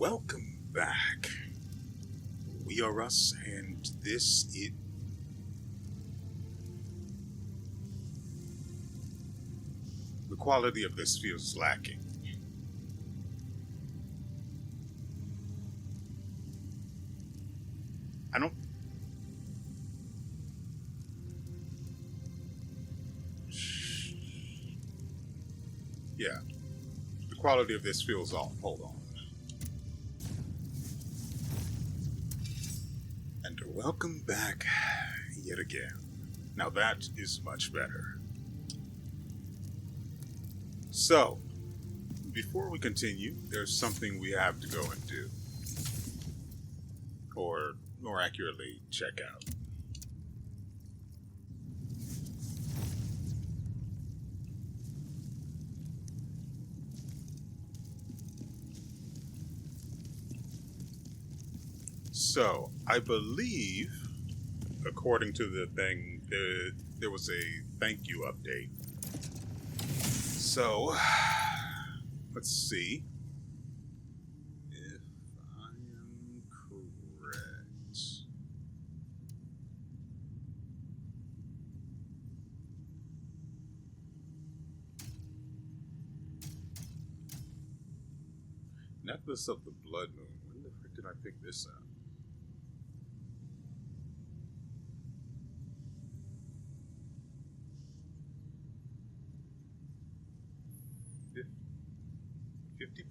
Welcome back. We are us, and this is. The quality of this feels lacking. I don't. Yeah, the quality of this feels off. Hold on. And welcome back yet again. Now that is much better. So, before we continue, there's something we have to go and do. Or, more accurately, check out. So, I believe, according to the thing, there was a thank you update. So, let's see if I am correct. Necklace of the Blood Moon. When the frick did I pick this up? Fif-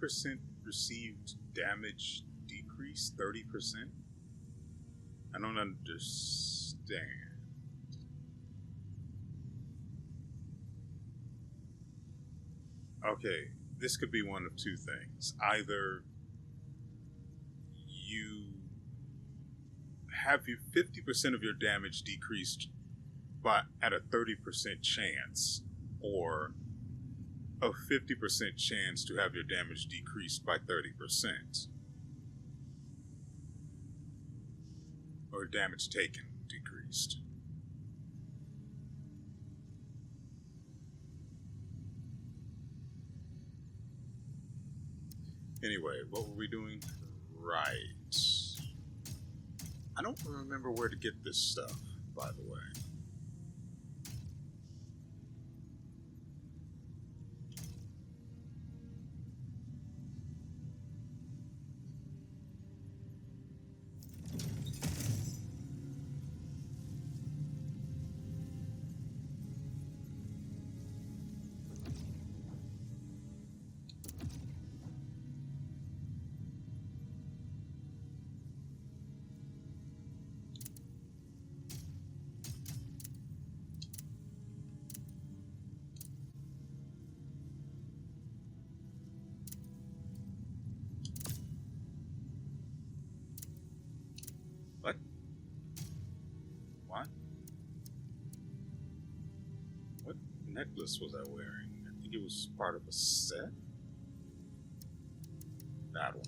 50% received damage decrease, 30%? I don't understand. Okay, this could be one of two things. Either you have 50% of your damage decreased by at a 30% chance, or a 50% chance to have your damage decreased by 30%, or damage taken decreased. Anyway, what were we doing? Right. I don't remember where to get this stuff, by the way. What? What? What necklace was I wearing? I think it was part of a set? That one.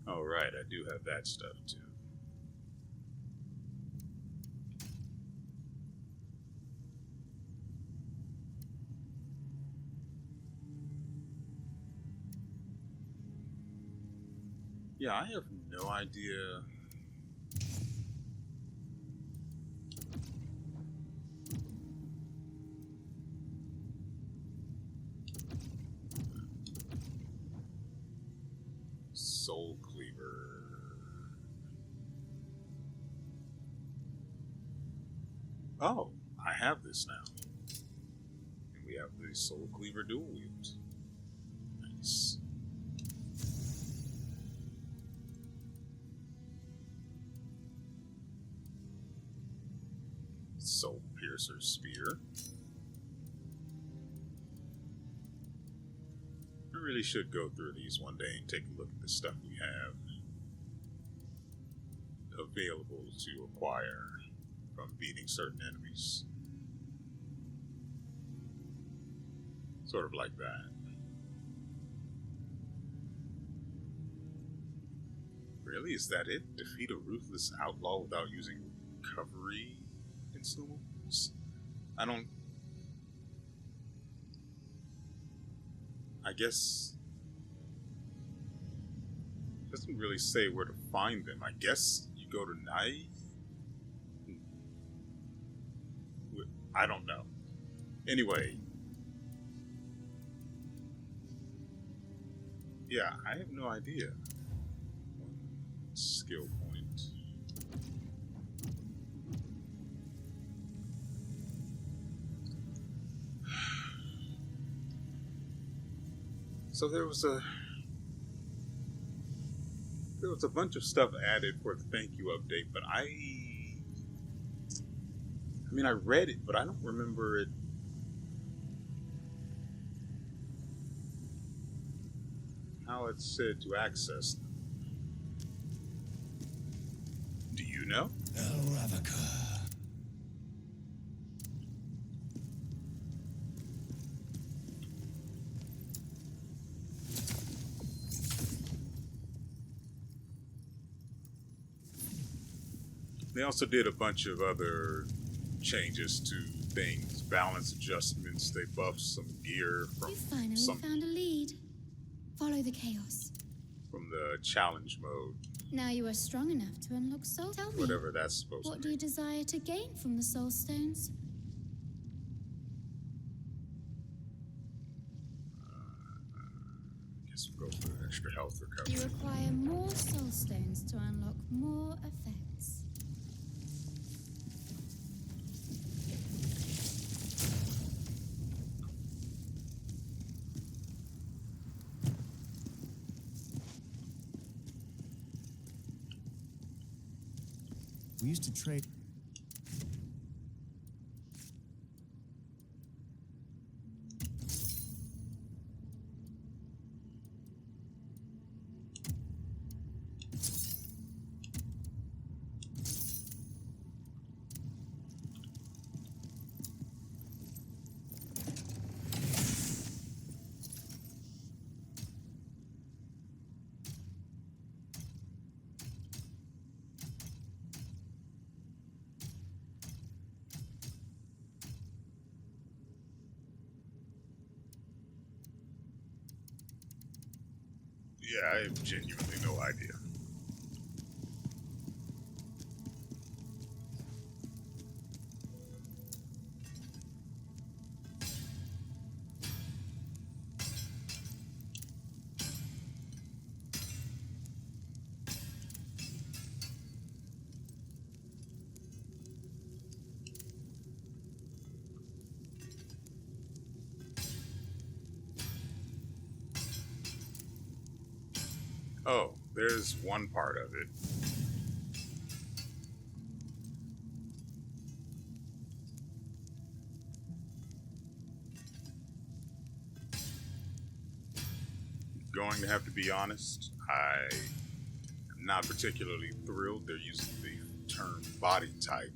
Oh, right, I do have that stuff too. Yeah, I have no idea. Soul Cleaver. Oh, I have this now. And we have the Soul Cleaver dual wield. Nice. Soul Piercer Spear. I really should go through these one day and take a look at the stuff we have. available to acquire from beating certain enemies. Sort of like that. Really? Is that it? Defeat a ruthless outlaw without using recovery consumables? I guess it doesn't really say where to find them. I guess you go to Nai? I don't know. Anyway. Yeah, I have no idea. One skill point. So there was a bunch of stuff added for the thank you update, but I mean I read it, but I don't remember it. How it said to access them. Do you know? They also did a bunch of other changes to things, balance adjustments. They buffed some gear from You finally found a lead. Follow the chaos. From the challenge mode. Now you are strong enough to unlock soul. Tell me, whatever that's supposed what to do be. you desire to gain from the soul stones? I guess we'll go for extra health recovery. You require more soul stones to unlock more effects. We used to trade. Yeah, I have genuinely no idea. Oh, there's one part of it. Going to have to be honest, I am not particularly thrilled they're using the term body type.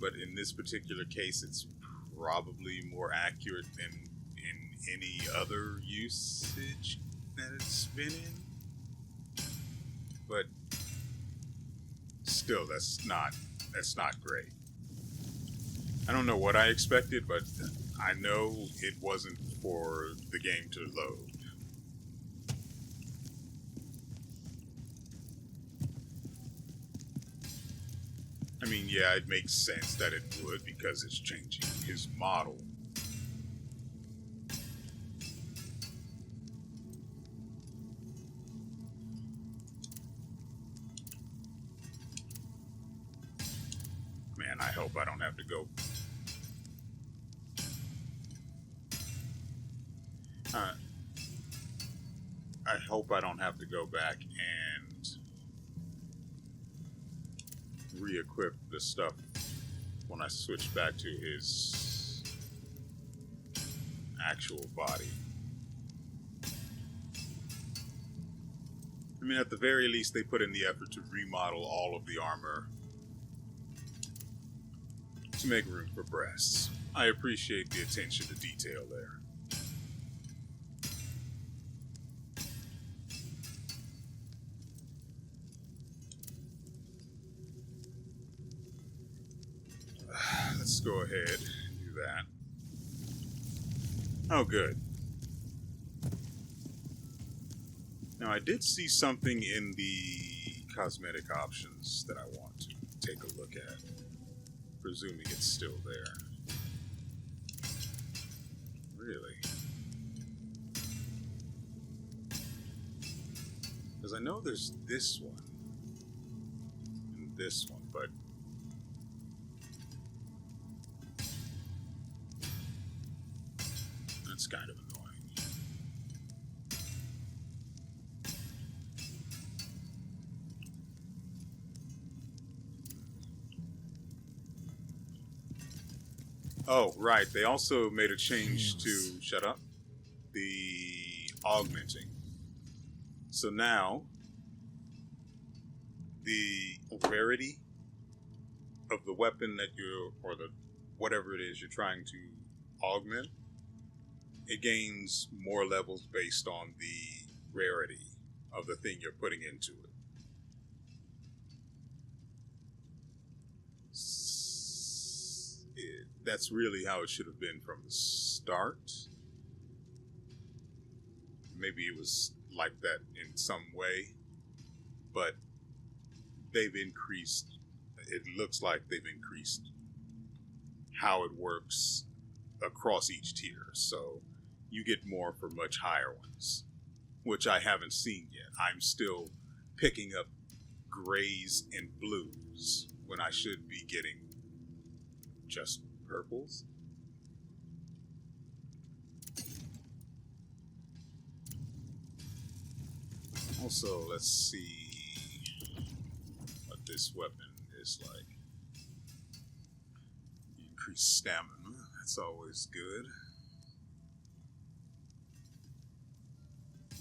But in this particular case, it's probably more accurate than in any other usage that it's been in. But still, that's not great. I don't know what I expected, but I know it wasn't for the game to load. I mean, yeah, it makes sense that it would because it's changing his model. Man, I hope I don't have to go. I hope I don't have to go back and re-equip the stuff when I switch back to his actual body. I I mean, at the very least, they put in the effort to remodel all of the armor to make room for breasts. I appreciate the attention to detail there. Let's go ahead and do that. Oh, good. Now, I did see something in the cosmetic options that I want to take a look at, presuming it's still there. Really? Because I know there's this one and this one, but that's kind of annoying. Oh, right. They also made a change to, shut up, the augmenting. So now, the rarity of the weapon that you're, or the whatever it is you're trying to augment, it gains more levels based on the rarity of the thing you're putting into it. That's really how it should have been from the start. Maybe it was like that in some way, but they've increased, it looks like they've increased how it works across each tier. So you get more for much higher ones, which I haven't seen yet. I'm still picking up grays and blues when I should be getting just purples. Also, let's see what this weapon is like. Increased stamina, that's always good.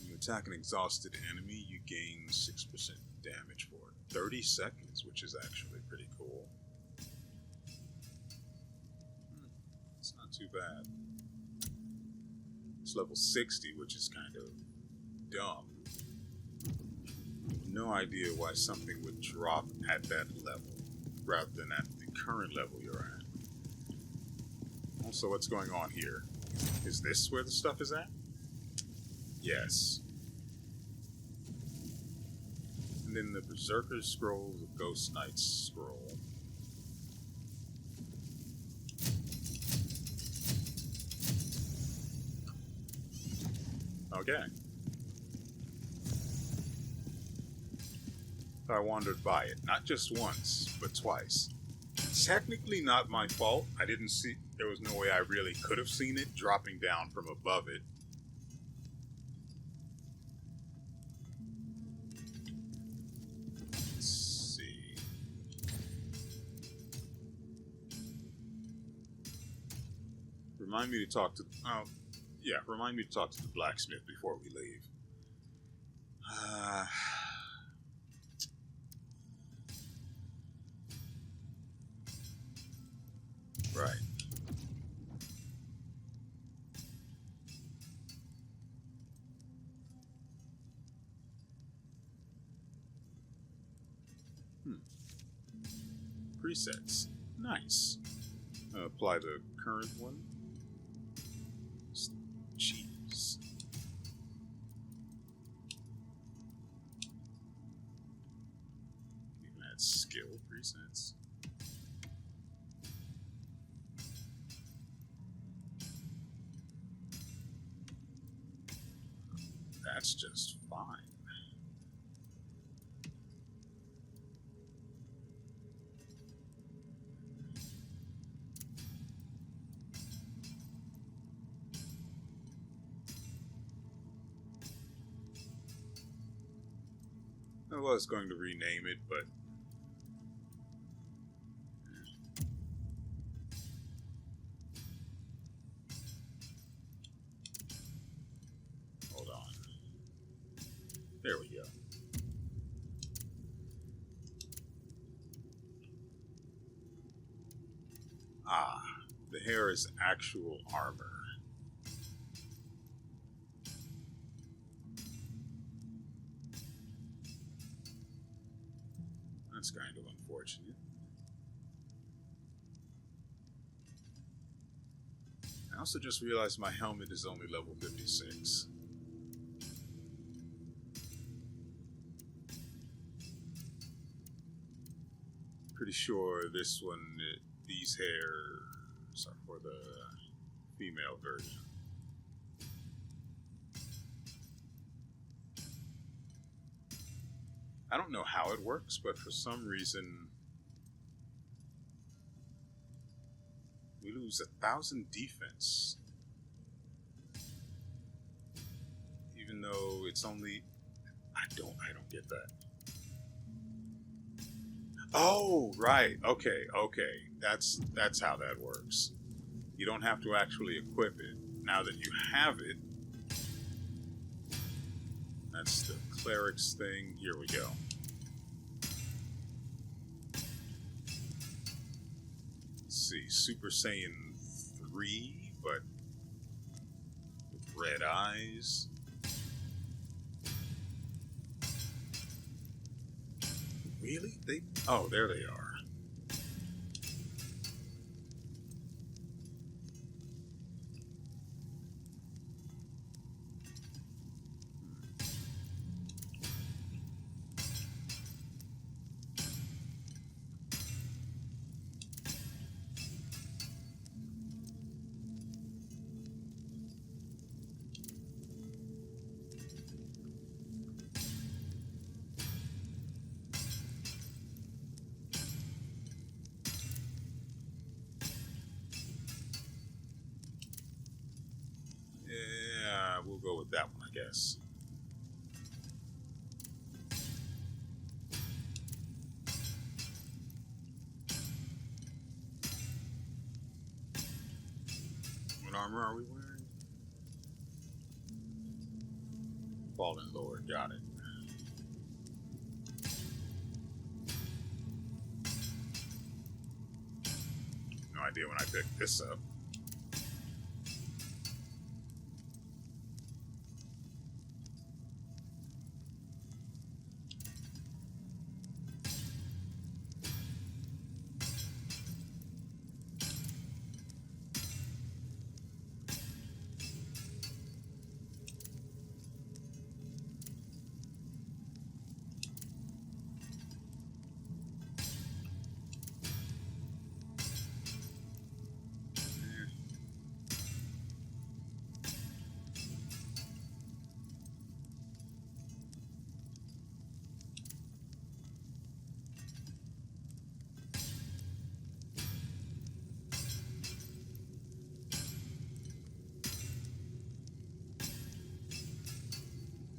When you attack an exhausted enemy, you gain 6% damage for 30 seconds, which is actually pretty cool. It's not too bad. It's level 60, which is kind of dumb. No idea why something would drop at that level rather than at the current level you're at. Also, what's going on here? Is this where the stuff is at? Yes. And then the Berserker Scroll, the Ghost Knight's Scroll. Okay. I wandered by it, not just once, but twice. Technically not my fault. I didn't see, there was no way I really could have seen it dropping down from above it. Let's see. Remind me to talk to, remind me to talk to the blacksmith before we leave. Right. Presets. Nice. Apply the current one. Cheese. You can add skill presets. That's just fine. I was going to rename it, but hold on. There we go. Ah, the hair is actual armor. That's kind of unfortunate. I also just realized my helmet is only level 56. Pretty sure this one, these hairs are for the female version. I don't know how it works, but for some reason we lose 1,000 defense. Even though it's only... I don't get that. Oh, right. Okay. That's how that works. You don't have to actually equip it. Now that you have it, that's the cleric's thing. Here we go. Let's see, Super Saiyan 3, but with red eyes. Really? Oh, there they are. Yeah, we'll go with that one, I guess. What armor are we wearing? Fallen Lord, got it. No idea when I picked this up.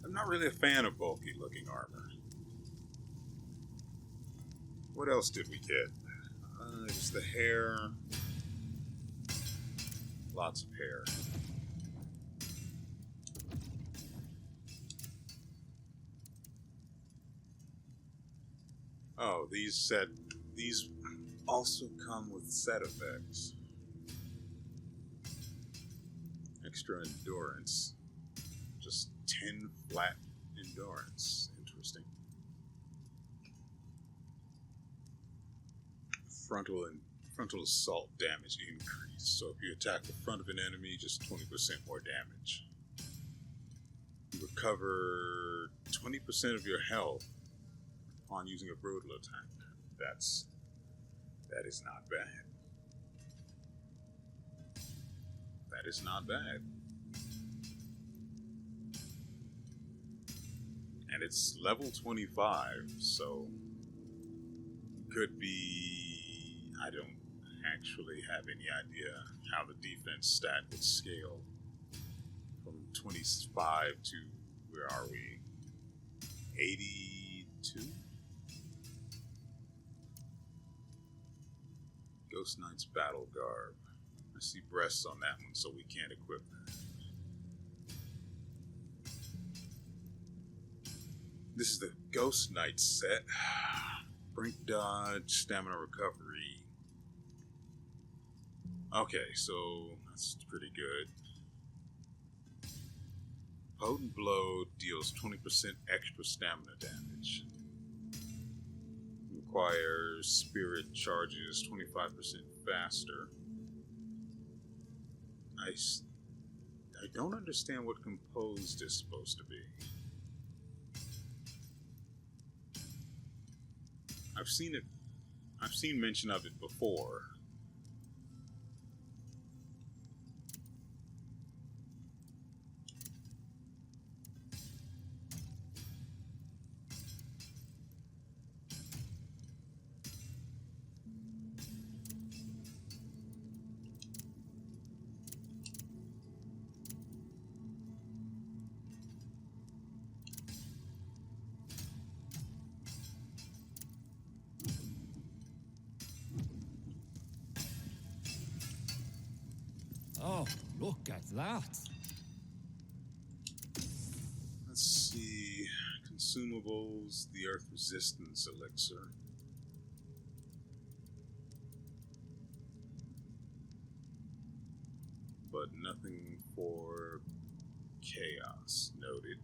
I'm not really a fan of bulky looking armor. What else did we get? Just the hair. Lots of hair. Oh, these also come with set effects. Extra endurance. Just 10 flat endurance. Interesting. Frontal assault damage increase. So if you attack the front of an enemy, just 20% more damage. You recover 20% of your health upon using a brutal attack. That is not bad. That is not bad. And it's level 25, so could be... I don't actually have any idea how the defense stat would scale from 25 to, where are we? 82? Ghost Knight's Battle Garb. I see breasts on that one, so we can't equip that. This is the Ghost Knight set. Brink dodge, stamina recovery. Okay, so that's pretty good. Potent Blow deals 20% extra stamina damage. Requires Spirit charges 25% faster. I don't understand what Composed is supposed to be. I've seen mention of it before. Oh, look at that. Let's see. Consumables, the Earth Resistance Elixir. But nothing for Chaos. Noted.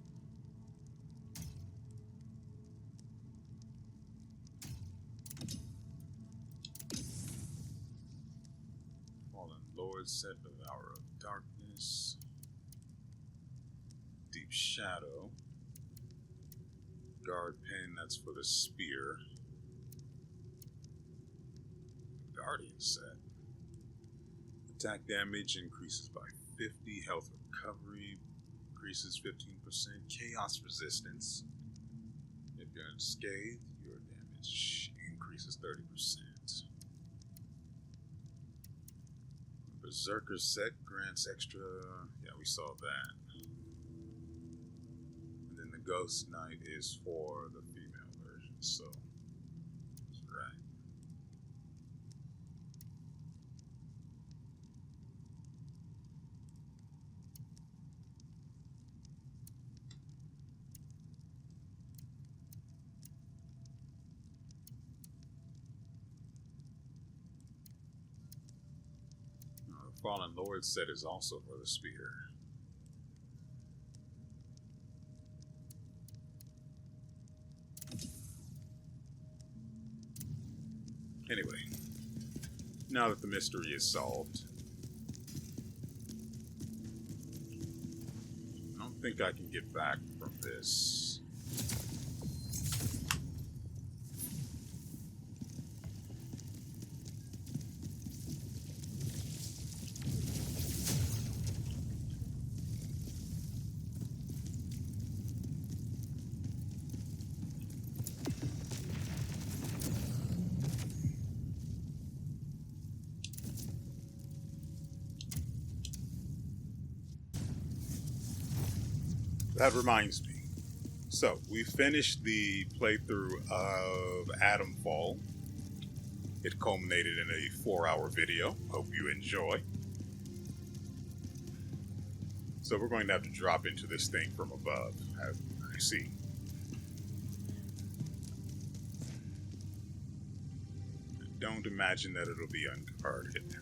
Fallen Lord set of Hour of Darkness. Deep Shadow. Guard Pen, that's for the spear. Guardian set. Attack damage increases by 50. Health recovery increases 15%. Chaos resistance. If you're unscathed, your damage increases 30%. Berserker set grants extra. Yeah, we saw that. And then the Ghost Knight is for the female version, so that's right. The Fallen Lord set is also for the spear. Anyway, now that the mystery is solved, I don't think I can get back from this. That reminds me. So, we finished the playthrough of Atomfall. It culminated in a 4-hour video. Hope you enjoy. So we're going to have to drop into this thing from above. I see. I don't imagine that it'll be unguarded.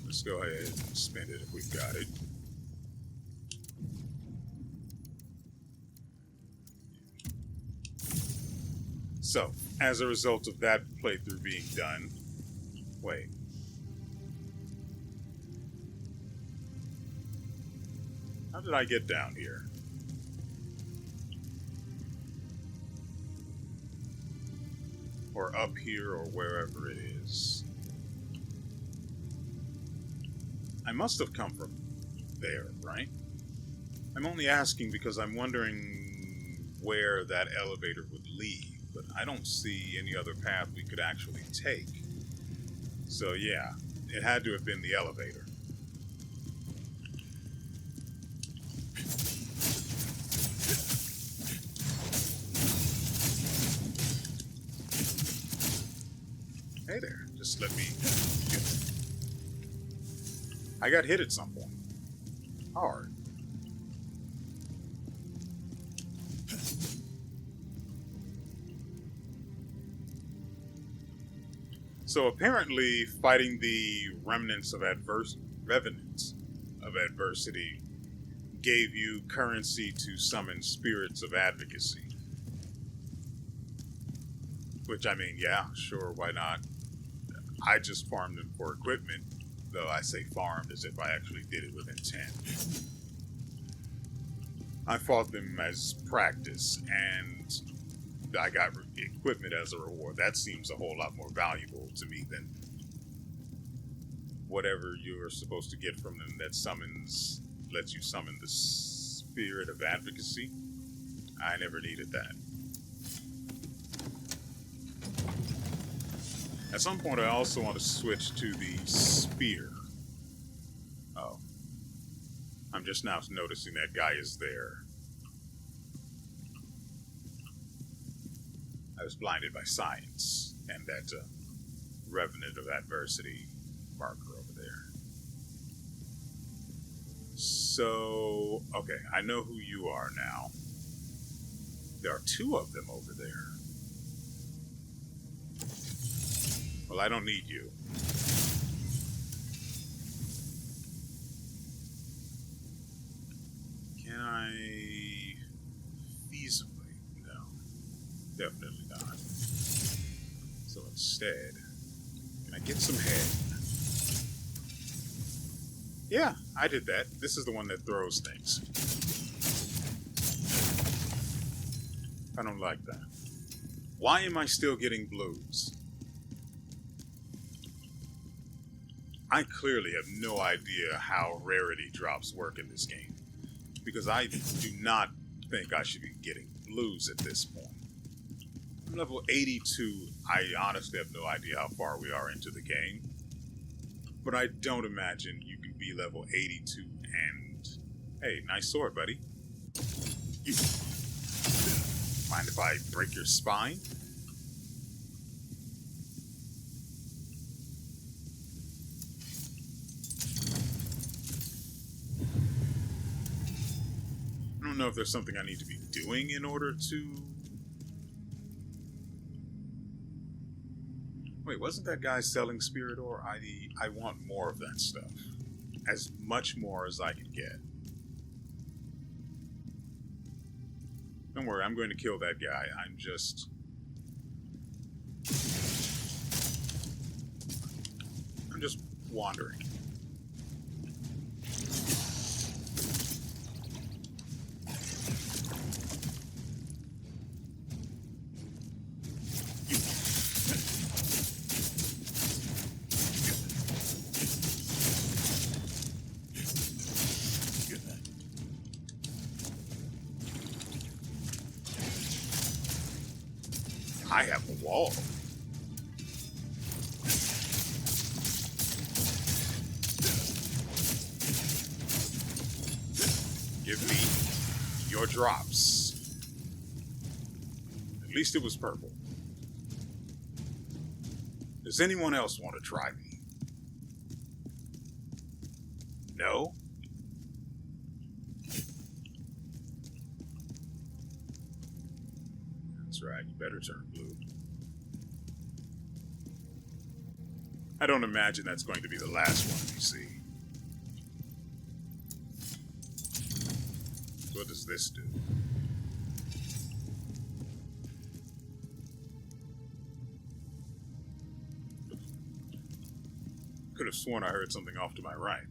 Let's go ahead and spend it if we've got it. So, as a result of that playthrough being done, wait. How did I get down here? Or up here, or wherever it is. I must have come from there, right? I'm only asking because I'm wondering where that elevator would lead, but I don't see any other path we could actually take. So yeah, it had to have been the elevator. just let me... I got hit at some point. Hard. So apparently, fighting the remnants of adversity gave you currency to summon spirits of advocacy. Which, I mean, yeah, sure, why not? I just farmed them for equipment, though I say farmed as if I actually did it with intent. I fought them as practice, and I got equipment as a reward. That seems a whole lot more valuable to me than whatever you're supposed to get from them that lets you summon the spirit of advocacy. I never needed that. At some point, I also want to switch to the spear. Oh. I'm just now noticing that guy is there. I was blinded by science and that revenant of adversity marker over there. So, okay, I know who you are now. There are two of them over there. Well, I don't need you. Can I feasibly? No, definitely not. So instead, can I get some head? Yeah, I did that. This is the one that throws things. I don't like that. Why am I still getting blues? I clearly have no idea how rarity drops work in this game, because I do not think I should be getting blues at this point. I'm level 82. I honestly have no idea how far we are into the game, but I don't imagine you can be level 82 and... Hey, nice sword, buddy. Mind if I break your spine? I don't know if there's something I need to be doing in order to... Wait, wasn't that guy selling spirit ore? I want more of that stuff. As much more as I can get. Don't worry, I'm going to kill that guy. I'm just wandering. I have a wall. Give me your drops. At least it was purple. Does anyone else want to try me? No? That's right, you better turn blue. I don't imagine that's going to be the last one we see. What does this do? Could have sworn I heard something off to my right.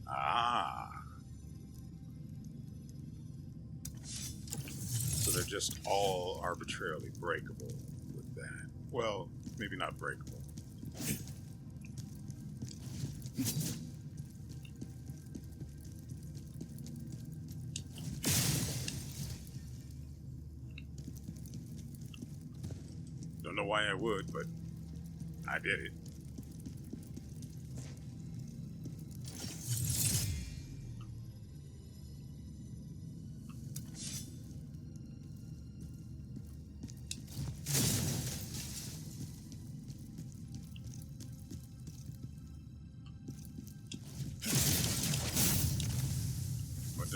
Ah. So they're just all arbitrarily breakable with that. Well, maybe not breakable. Don't know why I would, but I did it.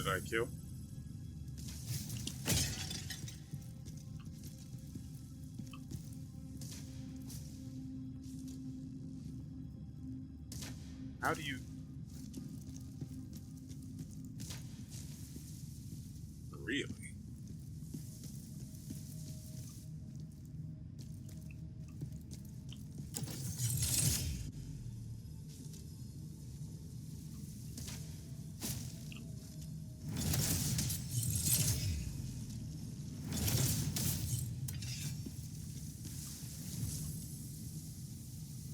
did I kill? How do you... Really?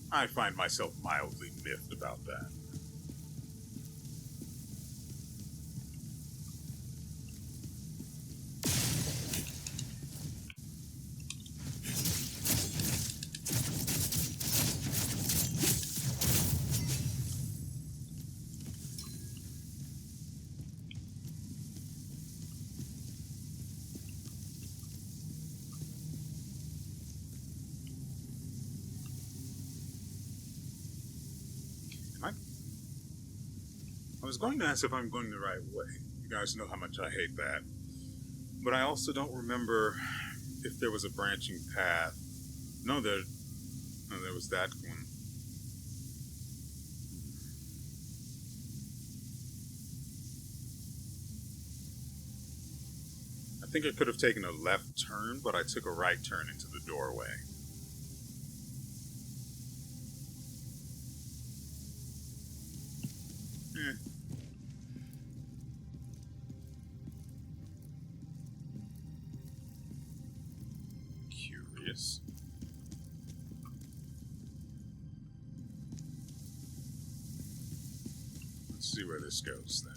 I find myself mildly miffed about that. I was going to ask if I'm going the right way. You guys know how much I hate that. But I also don't remember if there was a branching path. No, there was that one. I think I could have taken a left turn, but I took a right turn into the doorway. Curious. Let's see where this goes then.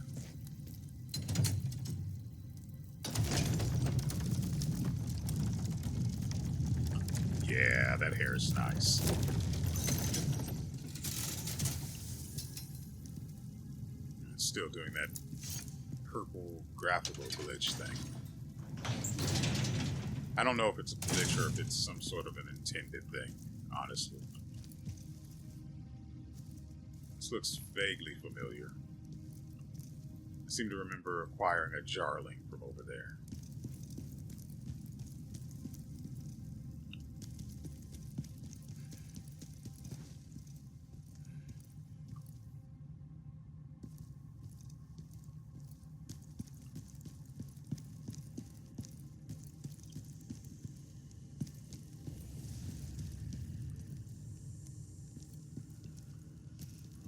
Yeah, that hair is nice. It's still doing that purple graphical glitch thing. I don't know if it's a glitch or if it's some sort of an intended thing, honestly. This looks vaguely familiar. I seem to remember acquiring a jarling from over there.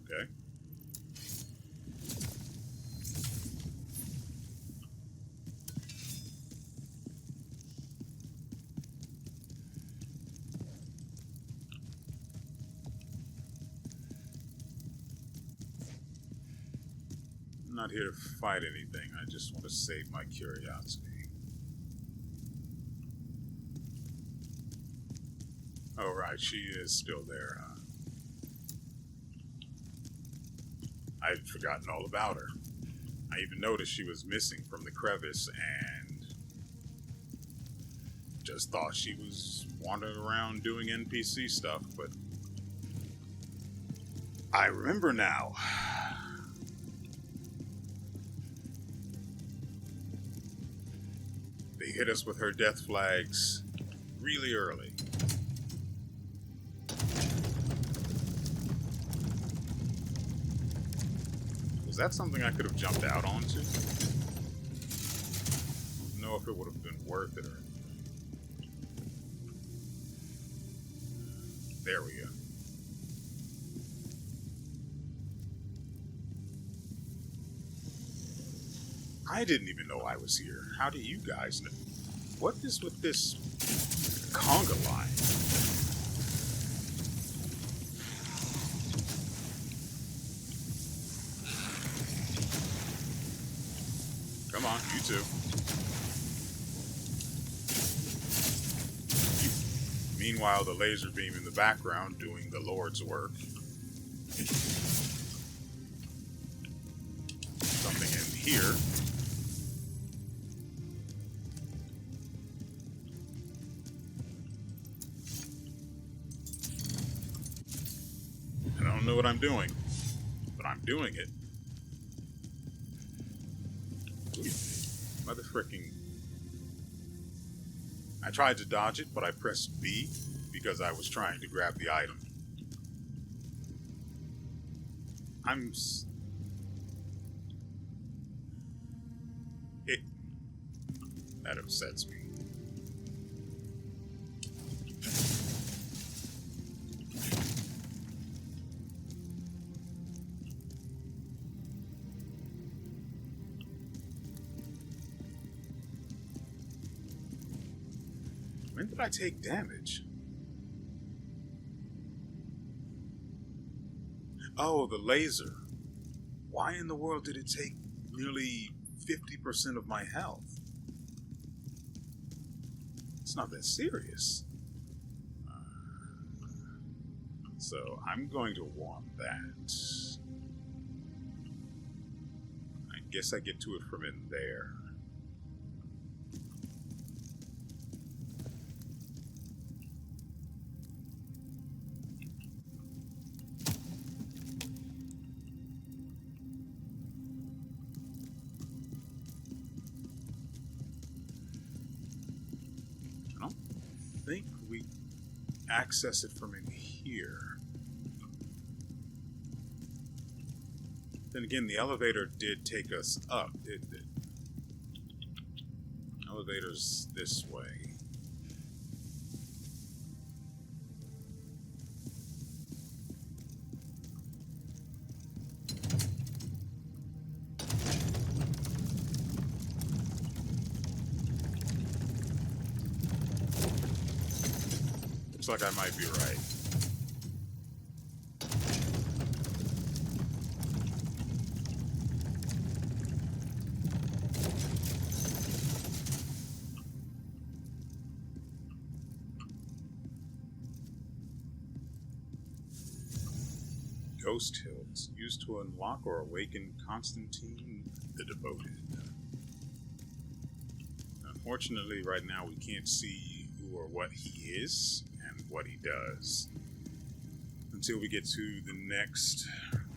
Okay. I'm not here to fight anything. I just want to save my curiosity. Oh, right. She is still there, huh? I'd forgotten all about her. I even noticed she was missing from the crevice and just thought she was wandering around doing NPC stuff, but I remember now. They hit us with her death flags really early. Was that something I could have jumped out onto? I don't know if it would have been worth it or anything. There we go. I didn't even know I was here. How do you guys know? What is with this conga line? Come on, you two. Meanwhile, the laser beam in the background doing the Lord's work. Something in here. I don't know what I'm doing, but I'm doing it. freaking... I tried to dodge it, but I pressed B because I was trying to grab the item. That upsets me. When did I take damage? Oh, the laser. Why in the world did it take nearly 50% of my health? It's not that serious. So I'm going to want that. I guess I get to it from in there. I don't think we access it from in here. Then again, the elevator did take us up, didn't it? Elevator's this way. Looks like I might be right. Ghost Hills, used to unlock or awaken Constantine the Devoted. Unfortunately, right now we can't see who or what he is and what he does until we get to the next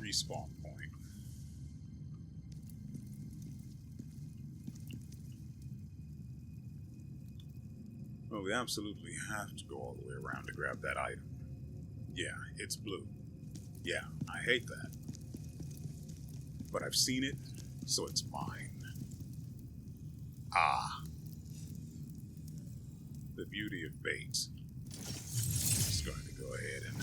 respawn point. Well, we absolutely have to go all the way around to grab that item. Yeah, it's blue. Yeah, I hate that. But I've seen it, so it's mine. Ah. The beauty of bait. Just going to go ahead and...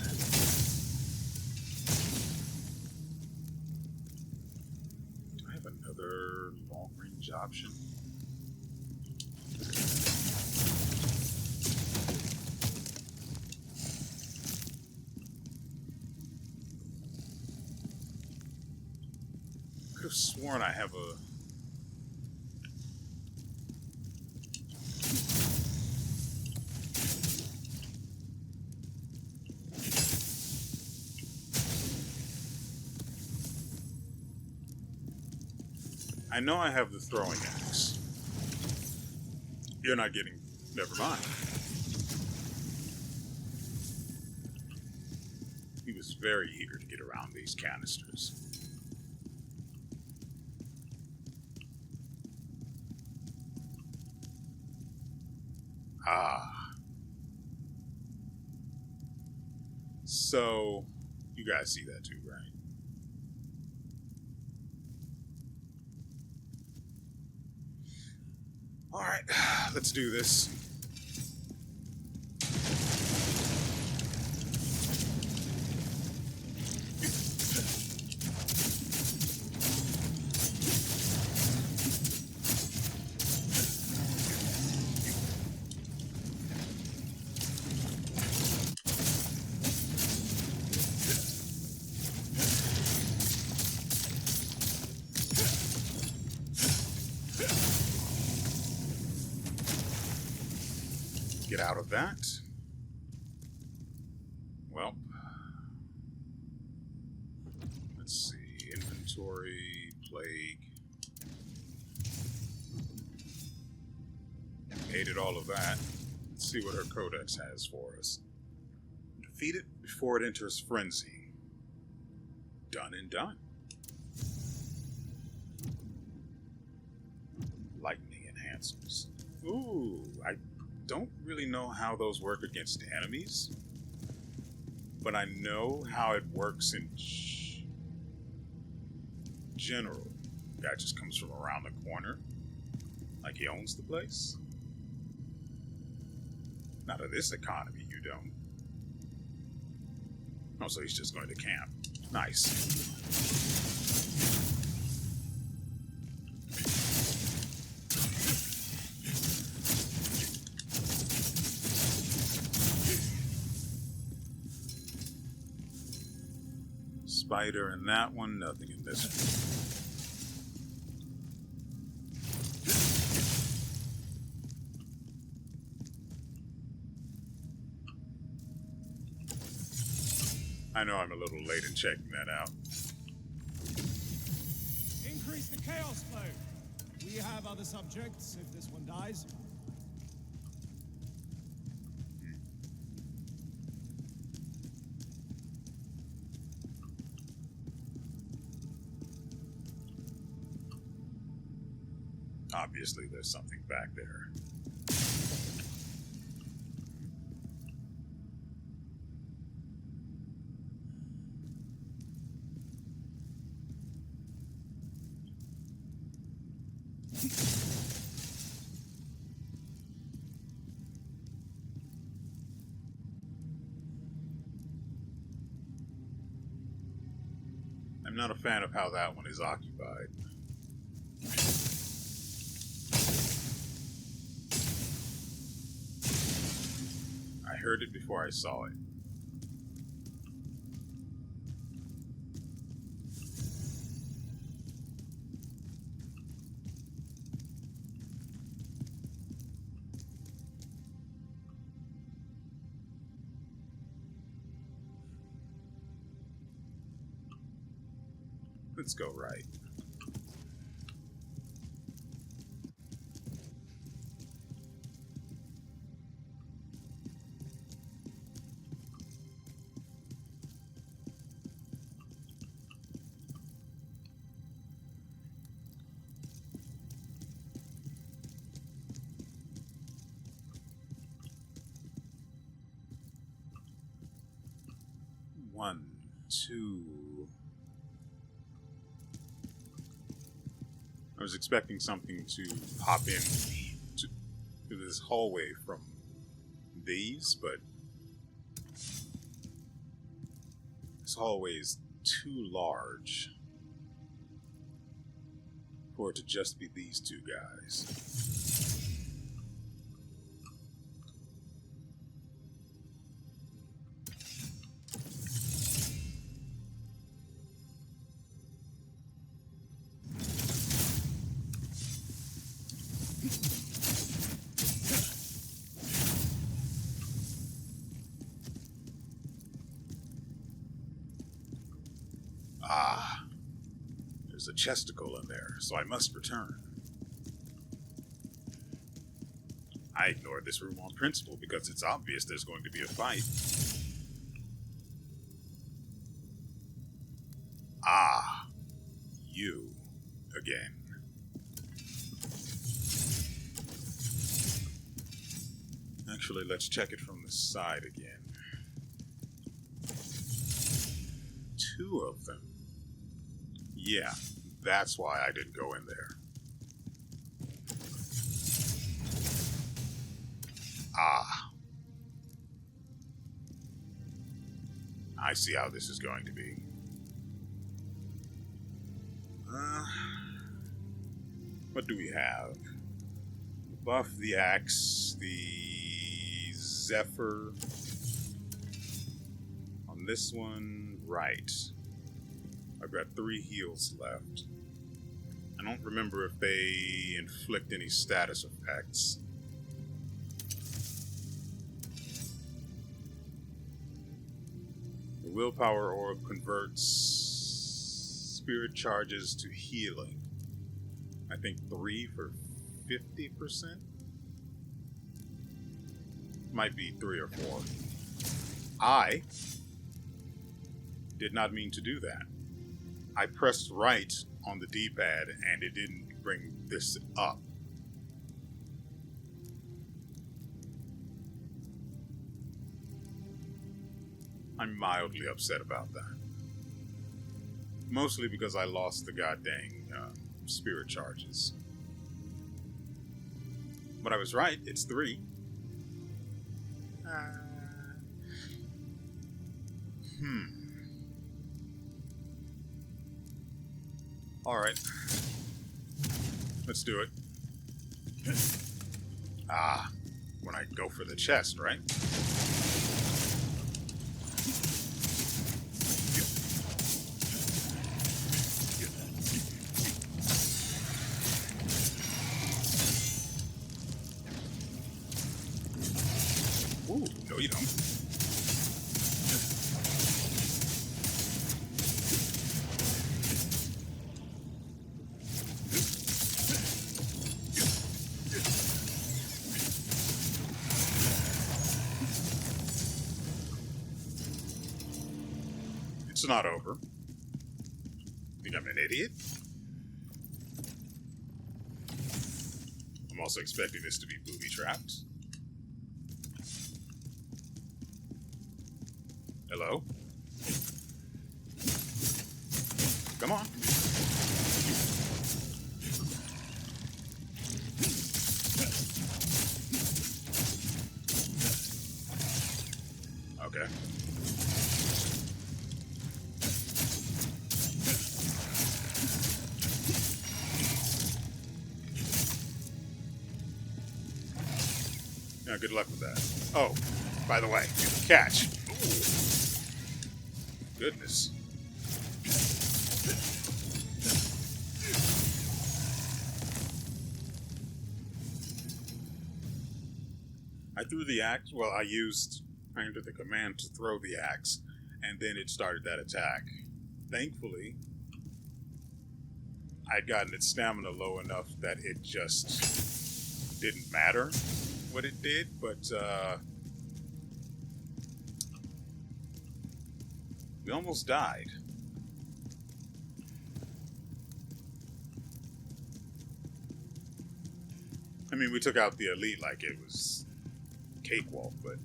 Do I have another long-range option? I could have sworn I have a... I know I have the throwing axe. You're not getting... Never mind. He was very eager to get around these canisters. Ah. So, you guys see that too, right? Alright, let's do this. Get out of that. Well, let's see. Inventory, plague. Hated all of that. Let's see what her codex has for us. Defeat it before it enters frenzy. Done and done. Lightning enhancement. answers. Ooh, I don't really know how those work against enemies, but I know how it works in general. Guy just comes from around the corner, like he owns the place. Not in this economy, you don't. Oh, so he's just going to camp. Nice. Spider in that one, nothing in this one. I know I'm a little late in checking that out. Increase the chaos flow. We have other subjects if this one dies. Obviously, there's something back there. I'm not a fan of how that one is occupied. I heard it before I saw it. Let's go right. One, two. I was expecting something to pop in to this hallway from these, but this hallway is too large for it to just be these two guys. Ah, there's a chesticle in there, so I must return. I ignored this room on principle because it's obvious there's going to be a fight. Ah, you again. Actually, let's check it from the side again. Two of them. Yeah, that's why I didn't go in there. Ah. I see how this is going to be. What do we have? Buff the axe, the Zephyr. On this one, right. I've got 3 heals left. I don't remember if they inflict any status effects. The willpower orb converts spirit charges to healing. I think 3 for 50%? Might be 3 or 4. I did not mean to do that. I pressed right on the D-pad and it didn't bring this up. I'm mildly upset about that. Mostly because I lost the goddamn spirit charges. But I was right, it's 3. Alright. Let's do it. When I go for the chest, right? Ooh, no you don't. It's not over. Think I'm an idiot? I'm also expecting this to be booby-trapped. Hello? Come on. Okay. Yeah, good luck with that. Oh, by the way, catch. Ooh. Goodness. I threw the axe. Well, I entered the command to throw the axe, and then it started that attack. Thankfully, I'd gotten its stamina low enough that it just didn't matter what it did, but we almost died. I mean, we took out the elite like it was cakewalk, but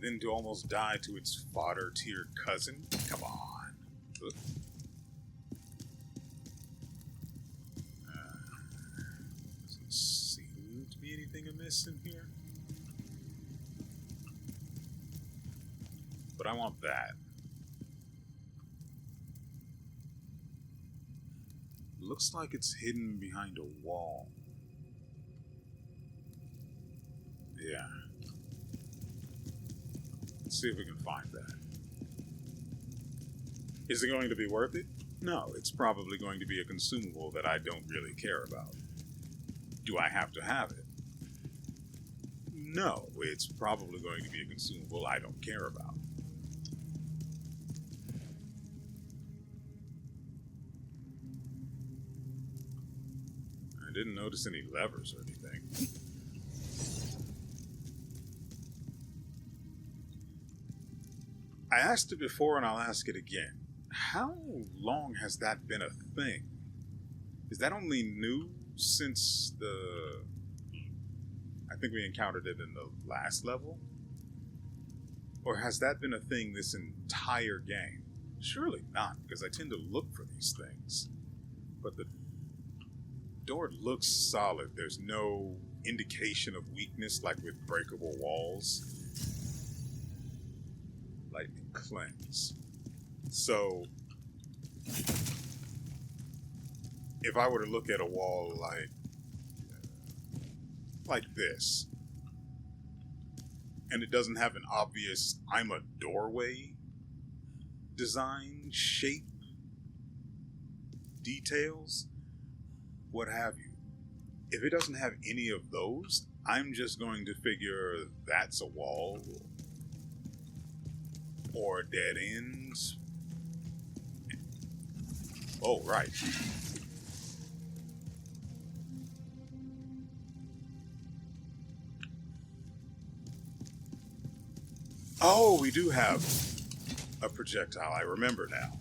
then to almost die to its fodder tier cousin? Come on. Ugh. Doesn't seem to be anything amiss in here. But I want that. Looks like it's hidden behind a wall. Yeah. Let's see if we can find that. Is it going to be worth it? No, it's probably going to be a consumable that I don't really care about. Do I have to have it? No, it's probably going to be a consumable I don't care about. I didn't notice any levers or anything. I asked it before and I'll ask it again. How long has that been a thing? Is that only new since I think we encountered it in the last level? Or has that been a thing this entire game? Surely not, because I tend to look for these things. But the door looks solid. There's no indication of weakness like with breakable walls. Lightning cleanse. So, if I were to look at a wall like this, and it doesn't have an obvious I'm a doorway design, shape, details, what have you. If it doesn't have any of those, I'm just going to figure that's a wall or a dead end. Oh, right. Oh, we do have a projectile. I remember now.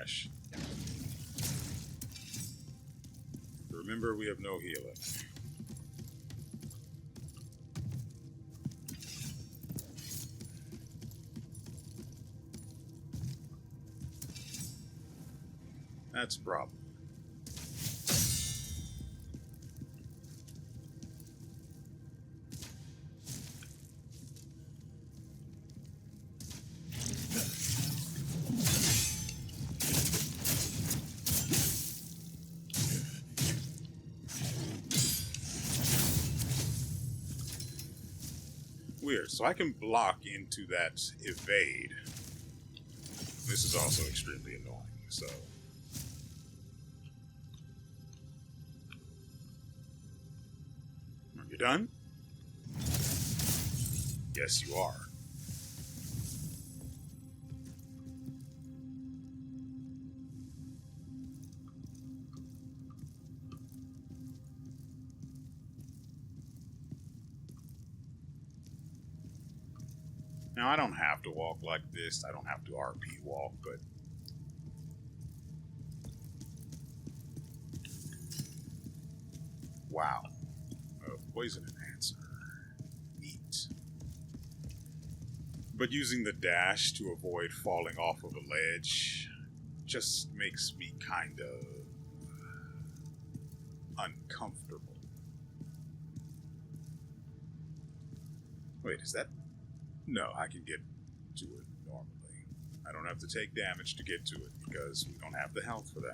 dash. Remember, we have no healing. That's a problem. Weird. So I can block into that evade. This is also extremely annoying, so... Are you done? Yes, you are. Now, I don't have to walk like this. I don't have to RP walk, but... Wow. A poison enhancer. Neat. But using the dash to avoid falling off of a ledge just makes me kind of uncomfortable. Wait, is that... No, I can get to it normally. I don't have to take damage to get to it because we don't have the health for that.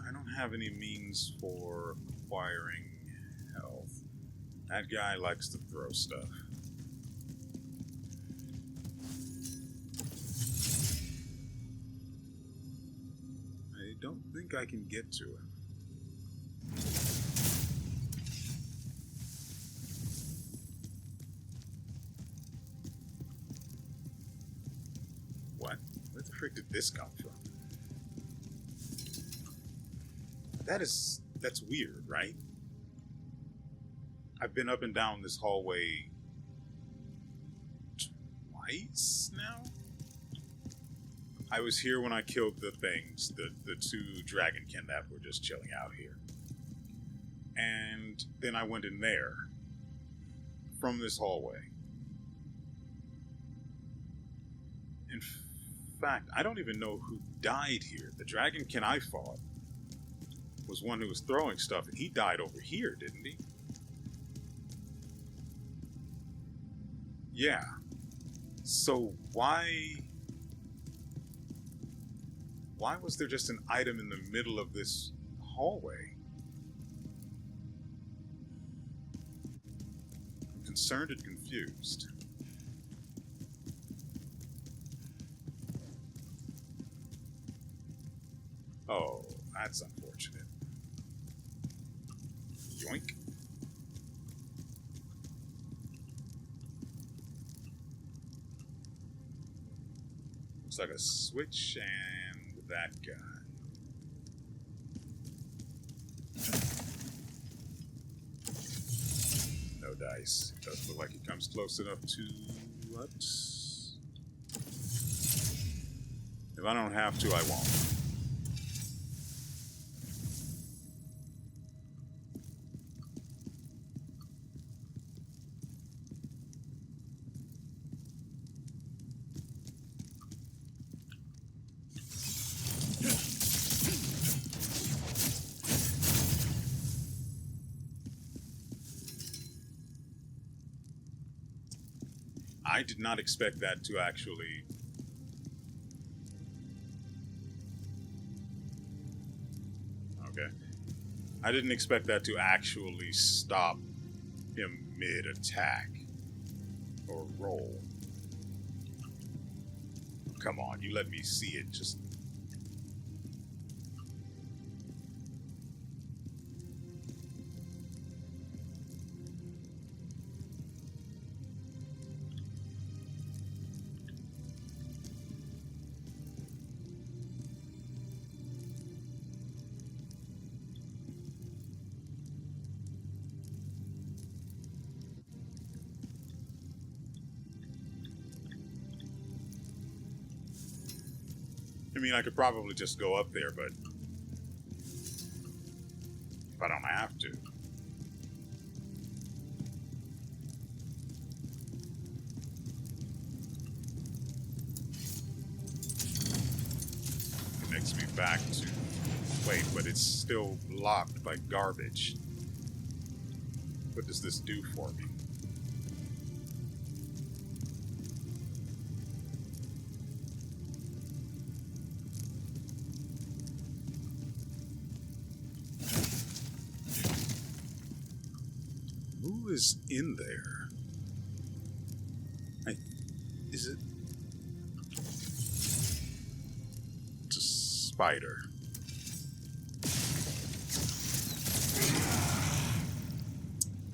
I don't have any means for acquiring health. That guy likes to throw stuff. I don't think I can get to him. What? Where the frick did this come from? That's weird, right? I've been up and down this hallway twice now? I was here when I killed the things, the two dragonkin that were just chilling out here. And then I went in there from this hallway. In fact, I don't even know who died here. The dragonkin I fought was one who was throwing stuff, and he died over here, didn't he? Yeah. So why was there just an item in the middle of this hallway? I'm concerned and confused. Oh, that's unfortunate. Yoink. Looks like a switch and that guy. No dice. It doesn't look like he comes close enough to what? If I don't have to, I won't. I did not expect that to actually... Okay. I didn't expect that to actually stop him mid-attack. Or roll. Come on, you let me see it just... mean, I could probably just go up there, but if I don't have to. Connects me back to... Wait, but it's still locked by garbage. What does this do for me? Who is in there? Is it... It's a spider.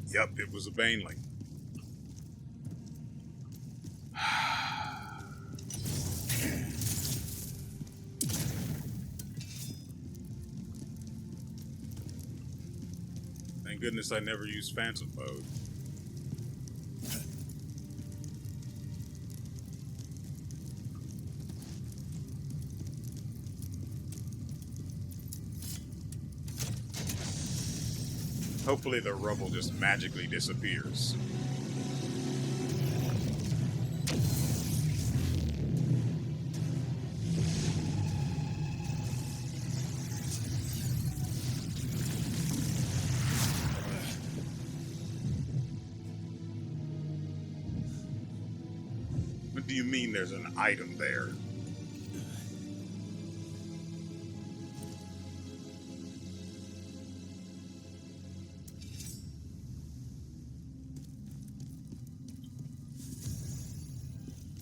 Yep, it was a baneling. Thank goodness I never used Phantom mode. Hopefully the rubble just magically disappears. What do you mean there's an item there?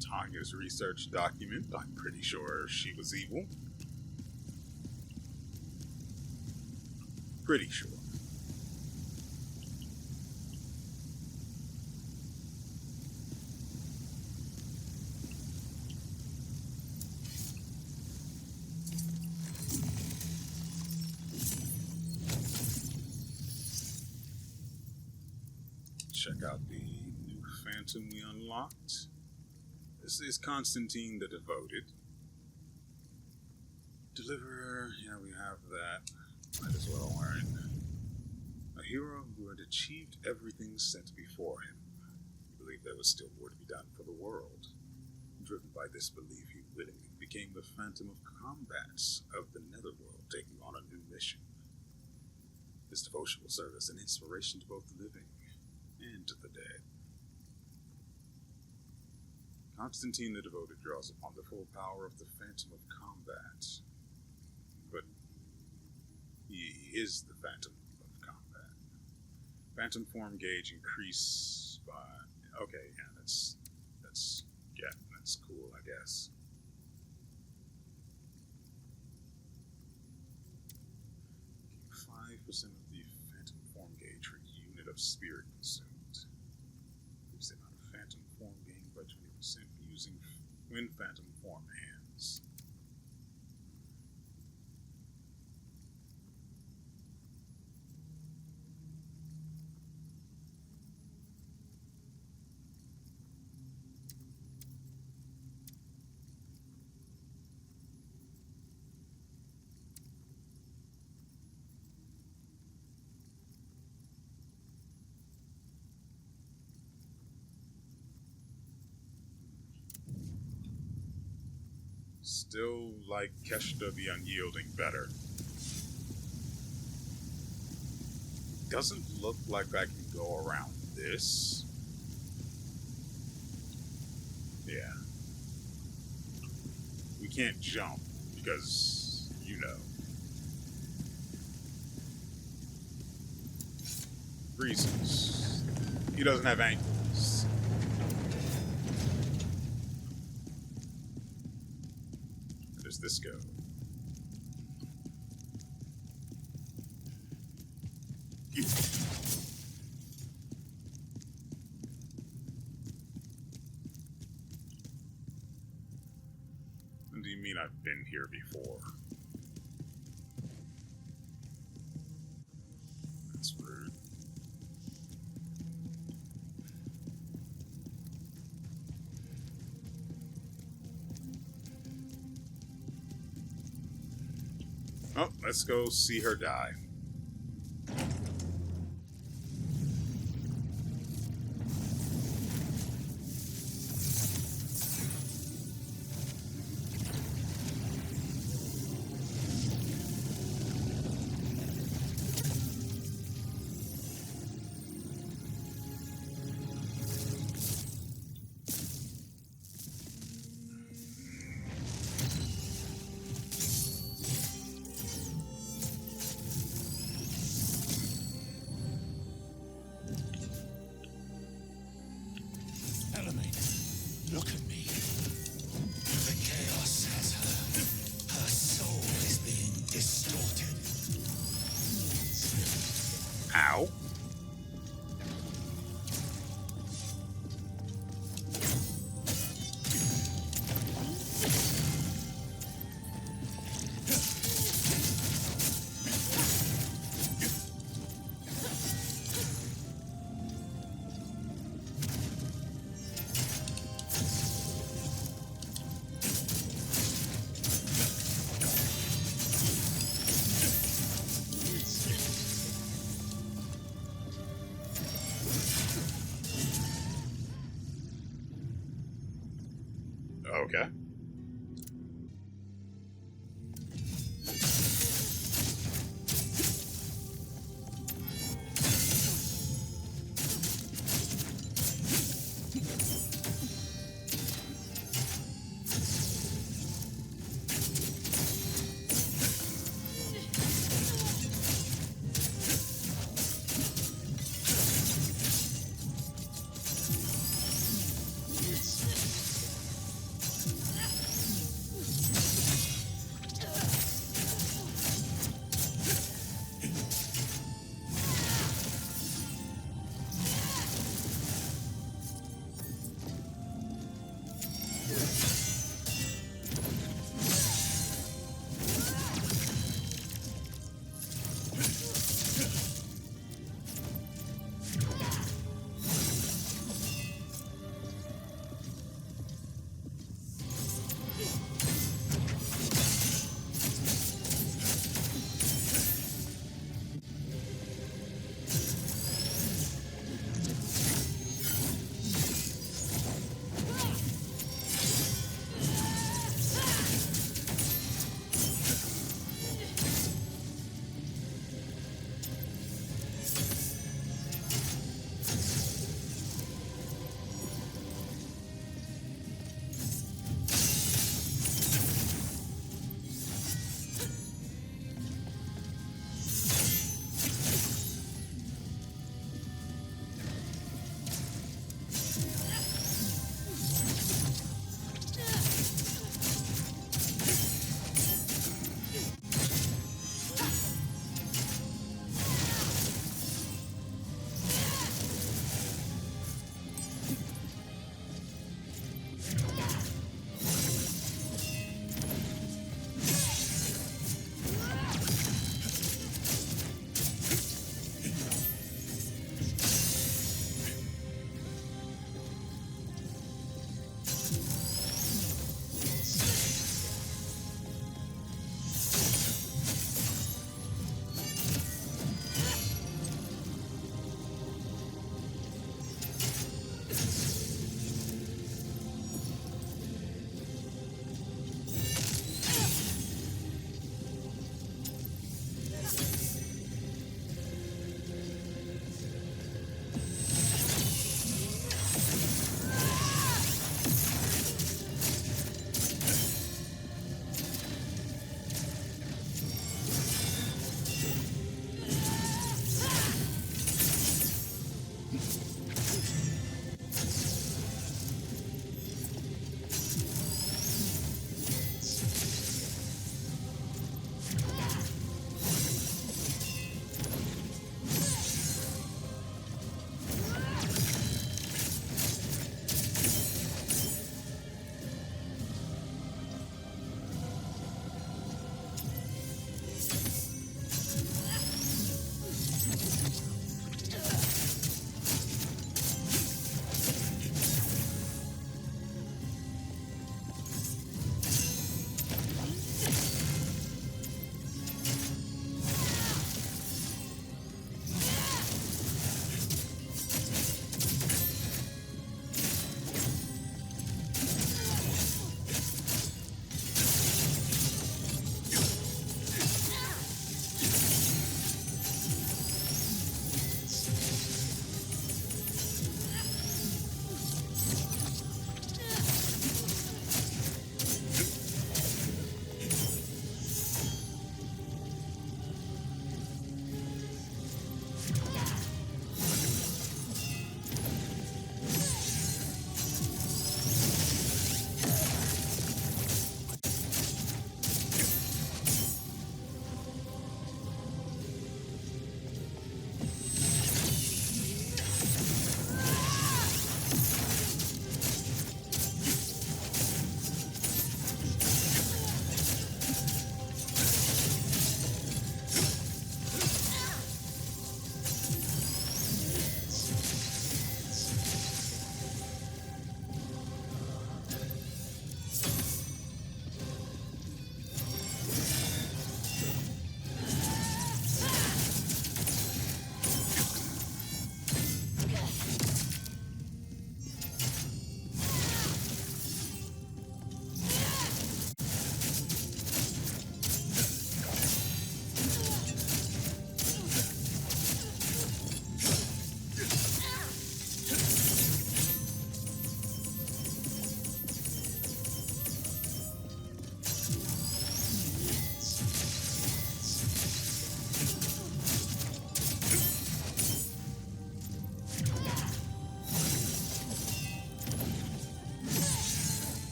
Tanya's research document. I'm pretty sure she was evil. Pretty sure. Check out the new Phantom we unlocked. This is Constantine the Devoted. Deliverer, yeah, we have that. Might as well learn. A hero who had achieved everything set before him. He believed there was still more to be done for the world. Driven by this belief, he willingly became the Phantom of Combats of the Netherworld, taking on a new mission. His devotion will serve as an inspiration to both the living and to the dead. Constantine the Devoted draws upon the full power of the Phantom of Combat. But he is the Phantom of Combat. Phantom form gauge increase by... Okay, yeah, that's cool, I guess. Gain 5% of the Phantom form gauge for unit of spirit consumed. Increase the amount of Phantom form gained by 20% using when Phantom form hands. Still like Keshta the Unyielding better. Doesn't look like I can go around this. Yeah. We can't jump because, you know. Reasons. He doesn't have ankles. Where does this go? What do you mean I've been here before? That's rude. Oh, let's go see her die. Look at me. The chaos has her. Her soul is being distorted. Ow. Okay.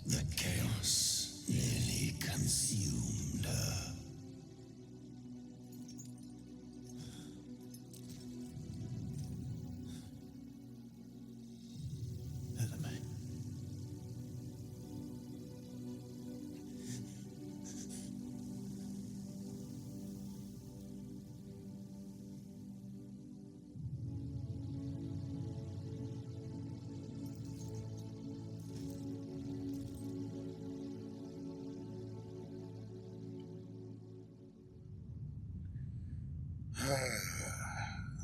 The chaos nearly consumed her. Eleme.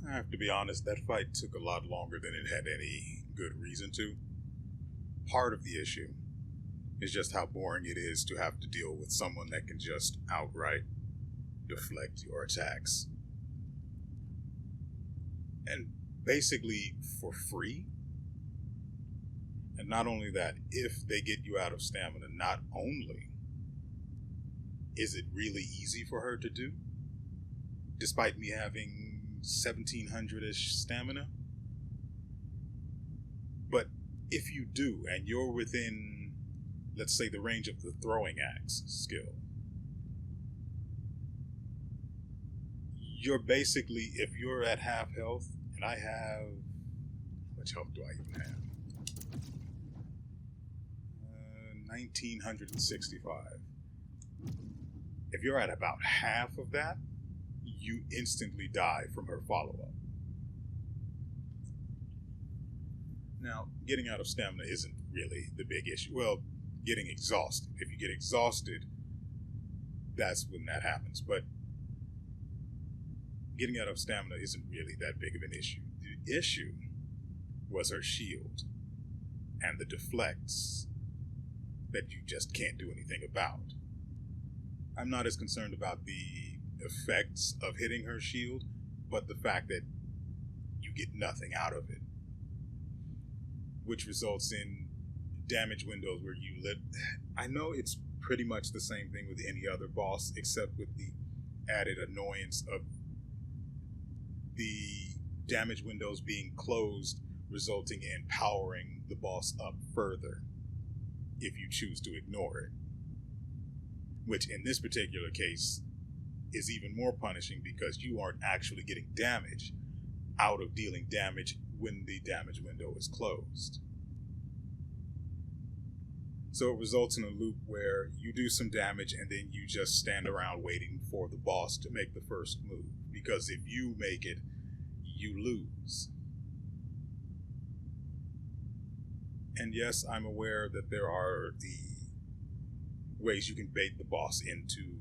I have to be honest, that fight took a lot longer than it had any good reason to. Part of the issue is just how boring it is to have to deal with someone that can just outright deflect your attacks. And basically for free. And not only that, if they get you out of stamina, not only is it really easy for her to do, despite me having 1700-ish stamina, but if you do and you're within, let's say, the range of the throwing axe skill, you're basically, if you're at half health, and I have, how much health do I even have? 1965. If you're at about half of that, you instantly die from her follow-up. Now, getting out of stamina isn't really the big issue. Well, getting exhausted. If you get exhausted, that's when that happens. But getting out of stamina isn't really that big of an issue. The issue was her shield and the deflects that you just can't do anything about. I'm not as concerned about the effects of hitting her shield, but the fact that you get nothing out of it, which results in damage windows where you lit. I know it's pretty much the same thing with any other boss, except with the added annoyance of the damage windows being closed, resulting in powering the boss up further if you choose to ignore it. Which in this particular case is even more punishing because you aren't actually getting damage out of dealing damage when the damage window is closed. So it results in a loop where you do some damage and then you just stand around waiting for the boss to make the first move. Because if you make it, you lose. And yes, I'm aware that there are the ways you can bait the boss into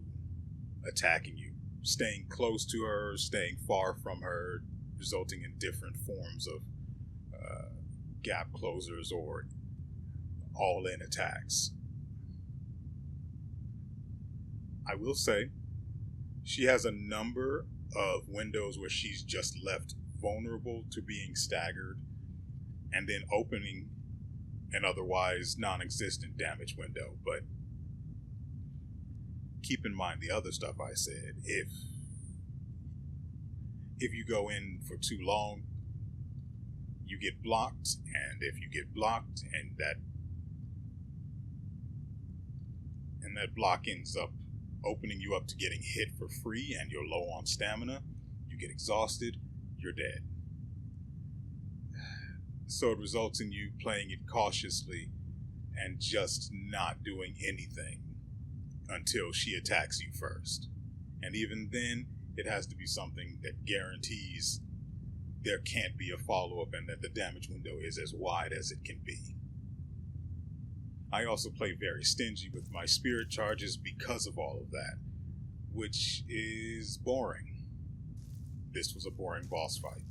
attacking you. Staying close to her, staying far from her, resulting in different forms of gap closers or all-in attacks. I will say, she has a number of windows where she's just left vulnerable to being staggered and then opening an otherwise non-existent damage window. But keep in mind the other stuff I said. If you go in for too long, you get blocked, and if you get blocked and that block ends up opening you up to getting hit for free and you're low on stamina, you get exhausted, you're dead. So it results in you playing it cautiously and just not doing anything until she attacks you first. And even then, it has to be something that guarantees there can't be a follow-up and that the damage window is as wide as it can be. I also play very stingy with my spirit charges because of all of that, which is boring. This was a boring boss fight.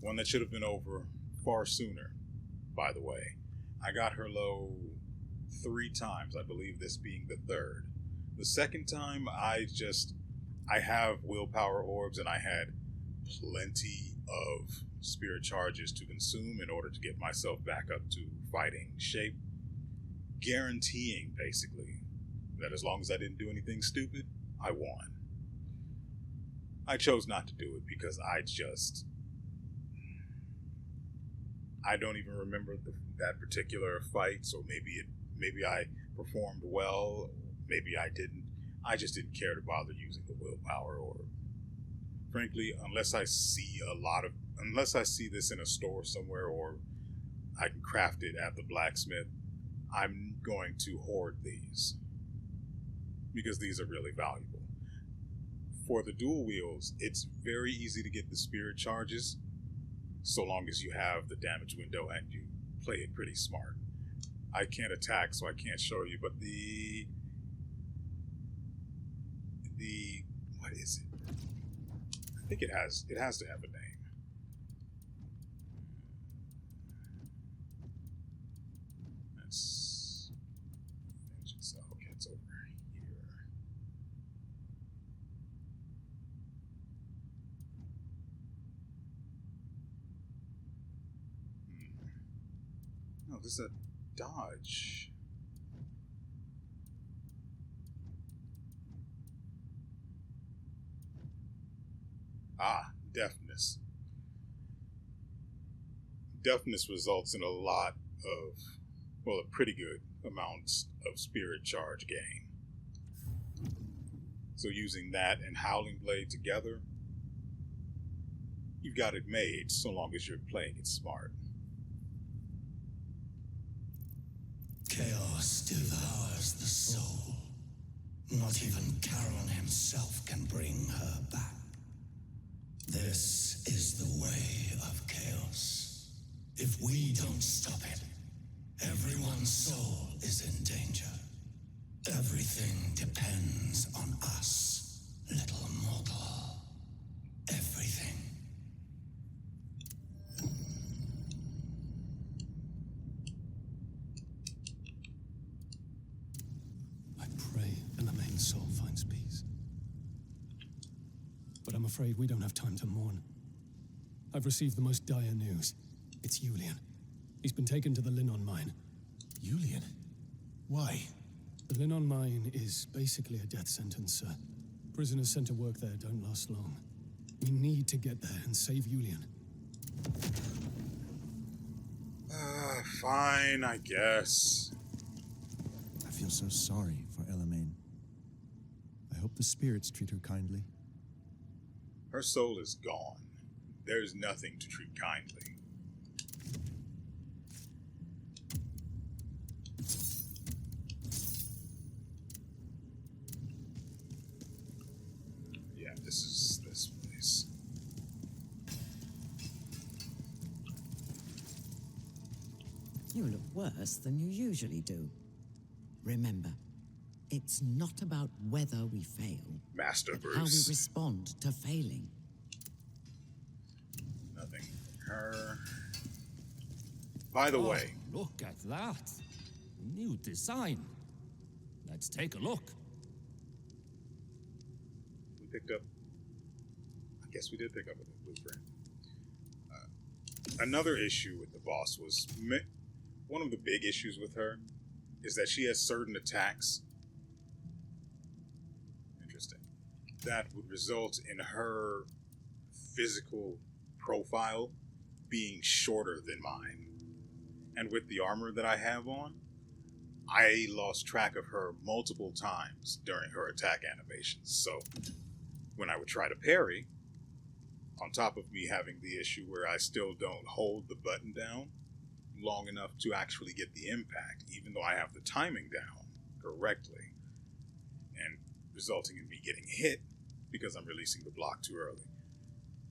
One that should have been over far sooner, by the way. I got her low 3 times, I believe this being the third. The second time, I have willpower orbs and I had plenty of spirit charges to consume in order to get myself back up to fighting shape, guaranteeing basically that as long as I didn't do anything stupid, I won. I chose not to do it because I don't even remember that particular fight, so maybe I performed well, maybe I didn't. I just didn't care to bother using the willpower orb. Frankly, unless I see this in a store somewhere or I can craft it at the blacksmith, I'm going to hoard these because these are really valuable. For the dual wields, it's very easy to get the spirit charges so long as you have the damage window and you play it pretty smart. I can't attack, so I can't show you, but the what is it? I think it has to have a name. That's vengeance. Okay, it's over here. No, this is a dodge. Deafness. Deafness results in a pretty good amount of spirit charge gain. So using that and Howling Blade together, you've got it made so long as you're playing it smart. chaos devours the soul. Not even Charon himself can bring her back. This is the way of chaos. If we don't stop it, everyone's soul is in danger. Everything depends on us, little mortal. Everything. I pray Elaine's soul finds peace. But I'm afraid we don't have time to mourn. I've received the most dire news. It's Julian. He's been taken to the Linon mine. Julian? Why? The Linon mine is basically a death sentence, sir. Prisoners sent to work there don't last long. We need to get there and save Julian. Fine, I guess. I feel so sorry for Elaine. I hope the spirits treat her kindly. Her soul is gone. There's nothing to treat kindly. Yeah, this is this place. You look worse than you usually do. Remember, it's not about whether we fail, Master but how we Bruce. respond to failing. Nothing from her. By the way, Look at that. New design. Let's take a look. we picked up. I guess we did pick up a new blueprint. Another issue with the boss was one of the big issues with her is that she has certain attacks. Interesting. That would result in her physical profile being shorter than mine. And with the armor that I have on, I lost track of her multiple times during her attack animations. So when I would try to parry, on top of me having the issue where I still don't hold the button down long enough to actually get the impact, even though I have the timing down correctly, and resulting in me getting hit because I'm releasing the block too early.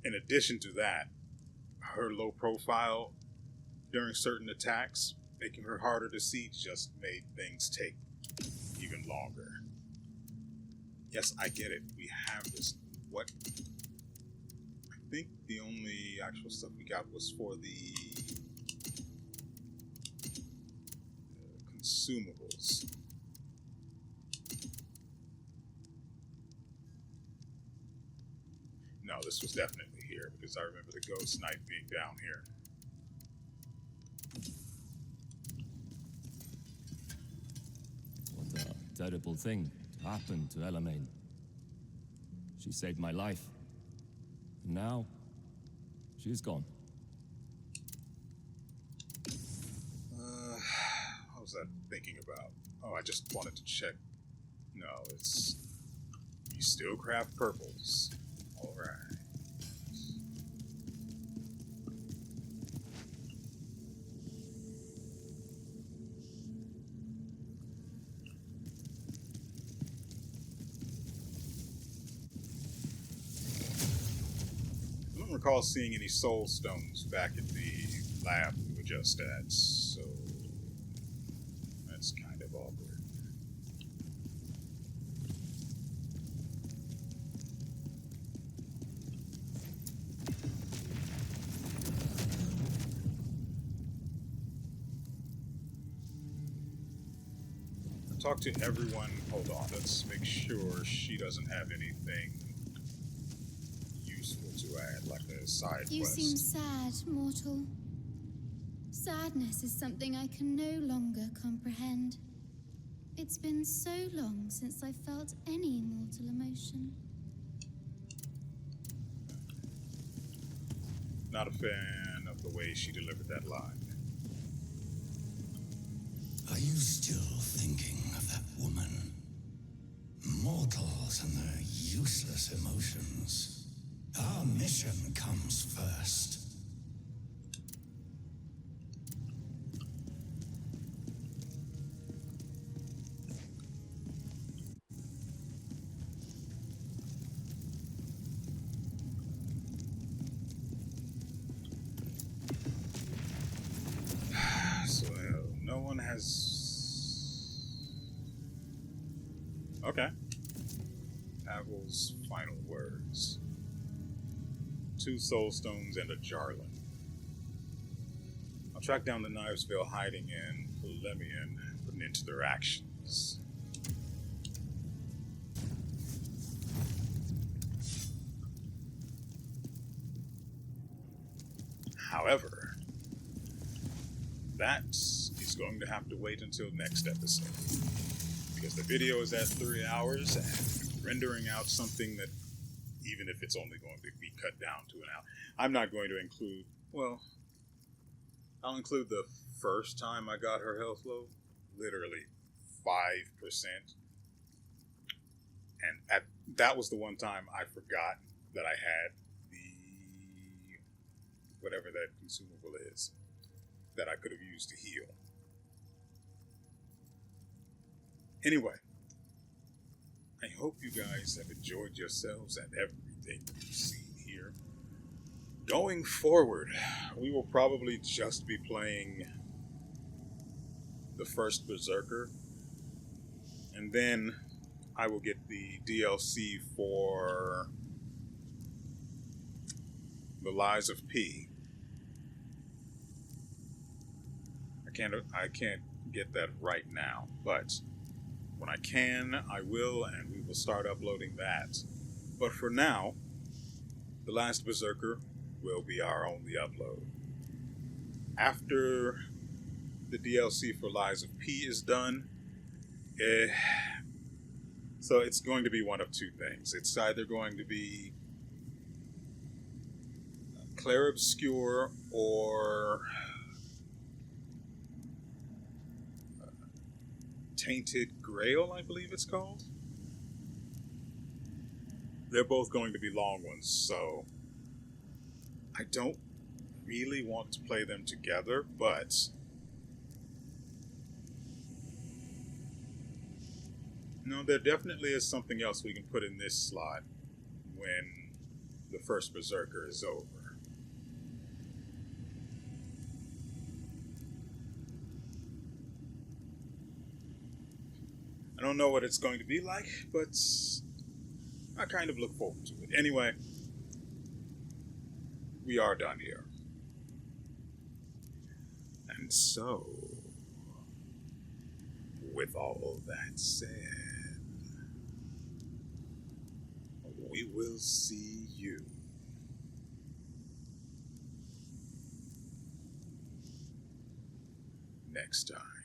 In addition to that, her low profile during certain attacks, making her harder to see, just made things take even longer. Yes, I get it. We have this. What? I think the only actual stuff we got was for the consumables. No, this was definitely here because I remember the ghost knight being down here. What a terrible thing happened to Elaine. She saved my life. And now, she's gone. What was I thinking about? Oh, I just wanted to check. No, it's... You still craft purples. Alright. I don't recall seeing any soul stones back at the lab we were just at, so that's kind of awkward. Talk to everyone. Hold on, let's make sure she doesn't have anything useful to add, like a side You quest. seem sad, mortal. Sadness is something I can no longer comprehend. It's been so long since I felt any mortal emotion. Not a fan of the way she delivered that line. Are you still thinking of that woman? Mortals and their useless emotions. Our mission comes first. Okay. Pavel's final words. 2 soul stones and a jarlin. I'll track down the Knivesville hiding in Polemian and put an end to their actions. However, that is going to have to wait until next episode. Because the video is at 3 hours, and rendering out something that, even if it's only going to be cut down to an hour, I'm not going to include, well, I'll include the first time I got her health low, literally 5%. And that was the one time I forgot that I had the, whatever that consumable is, that I could have used to heal. Anyway, I hope you guys have enjoyed yourselves and everything you've seen here. Going forward, we will probably just be playing the First Berserker, and then I will get the DLC for The Lies of P. I can't get that right now, but when I can, I will, and we will start uploading that. But for now, The Last Berserker will be our only upload. After the DLC for Lies of P is done, so it's going to be one of 2 things. It's either going to be Clair Obscure or Tainted Grail, I believe it's called. They're both going to be long ones, so I don't really want to play them together, but no, there definitely is something else we can put in this slot when the First Berserker is over. I don't know what it's going to be like, but I kind of look forward to it. Anyway, we are done here. And so, with all that said, we will see you next time.